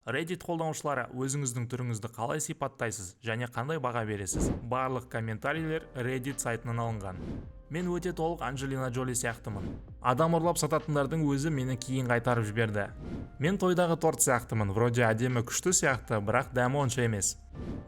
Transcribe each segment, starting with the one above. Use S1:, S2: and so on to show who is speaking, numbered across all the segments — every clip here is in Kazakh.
S1: Reddit қолданушылары, өзіңіздің түріңізді қалай сипаттайсыз және қандай баға бересіз? Барлық комментарийлер Reddit сайтынан алынған. Мен өте толық Анджелина Джоли сияқтымын. Адам ұрлап сататындардың өзі мені кейін қайтарып жіберді. Мен тойдағы торт сияқтымын, вроде әдемі күшті сияқты, бірақ дәмі онша емес.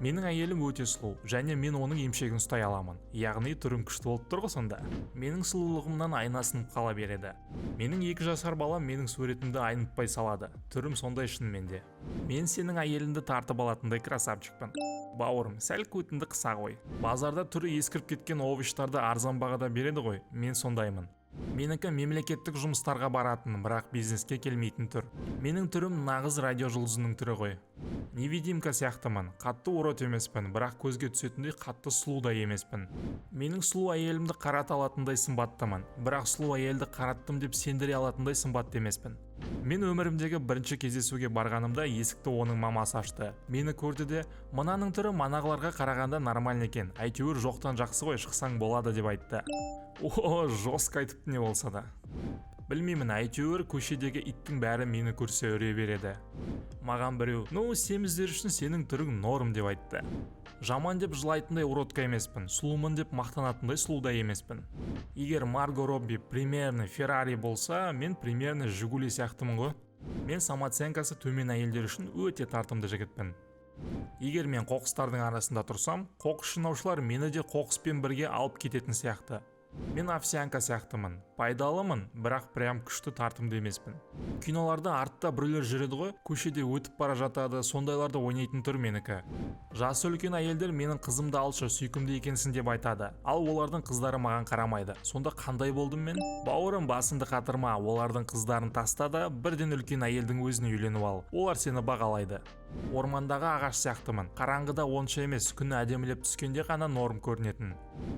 S1: Менің әйелім өте сұлу, және мен оның емшегін ұстай аламын. Яғни түрім күшті болып тұр ғой сонда. Менің сұлулығымнан айна сынып қала береді. Менің 2 жасар балам менің суретімді айнытпай салады. Түрім сондай шынымен де. Мен сенің әйеліңді тартып алатындай красавчикпін. Бауырым, сәл көтіңді қыса ғой. Базарда түрі ескіріп кеткен овощтарды арзан бағада береді ғой. Мен сондаймын. Менікі мемлекеттік жұмыстарға баратын, бірақ бизнеске келмейтін түр. Менің түрім нағыз радио жұлдызының түрі ғой. Невидимка сияқтымын. Қатты урод емеспін, бірақ көзге түсетіндей қатты сұлу да емеспін. Менің сұлу әйелімді қарата алатындай сымбаттымын, бірақ сұлу әйелді қараттым деп сендіре алатындай сымбатты емеспін. Мен өмірімдегі бірінші кездесуге барғанымда есікті оның мамасы ашты. Мені көрді де, мынаның түрі манағыларға қарағанда нормаль екен. Әйтеуір жоқтан жақсы ғой, шықсаң болады деп айтты. Жорстко айтыпты не болса да. Білмеймін, әйтеуір көшедегі иттің бәрі мені көрсе үре береді. Маған біреу, семіздер үшін сенің түрің норм деп айтты. Жаман деп жылайтындай уродка емеспін, сұлумын деп мақтанатындай сұлу да емеспін. Егер Марго Робби примерно Феррари болса, мен примерно Жигули сияқтымын ғой. Мен самооценкасы төмен әйелдер үшін өте тартымды жігітпін. Егер мен қоқыстардың арасында тұрсам, қоқыс жинаушылар мені де қоқыспен бірге алып кететін сияқты. Мен овсянка сияқтымын, пайдалымын, бірақ прям күшті тартымды емеспін. Киноларда артта біреулер жүреді ғой, көшеде өтіп бара жатады, сондайларды ойнайтын түр менікі. Жасы үлкен әйелдер менің қызымды алшы, сүйкімді екенсің деп айтады, ал олардың қыздары маған қарамайды. Сонда қандай болдым мен? Бауырым, басыңды қатырма, олардың қыздарын таста да бірден үлкен әйелдің өзіне үйленіп ал. Олар сені бағалайды. Ормандағы ағаш сияқтымын. Қараңғыда онша емес, күн әдемілеп түскенде ғана норм көрінетін.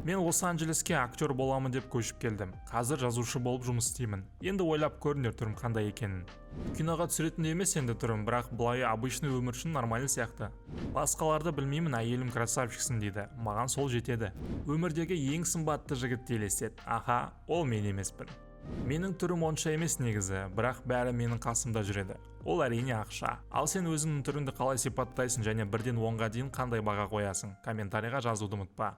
S1: Мен Лос-Анджелеске актер боламын деп көшіп келдім. Қазір жазушы болып жұмыс істеймін. Енді ойлап көріңдер түрім қандай екенін. Киноға түсіретін емес енді түрім, бірақ былай обычный өмір үшін нормаль сияқты. Басқаларды білмеймін, әйелім красавчиксің дейді. Маған сол жетеді. Өмірдегі ең сымбатты жігіт елестет. Аха, ол мен емеспін. Менің түрім онша емес негізі, бірақ бәрі менің қасымда жүреді. Ол әрине ақша. Ал сен өзіңнің түріңді қалай сипаттайсың және 1-ден 10-ға дейін қандай баға қоясың? Комментарийға жазуды ұмытпа.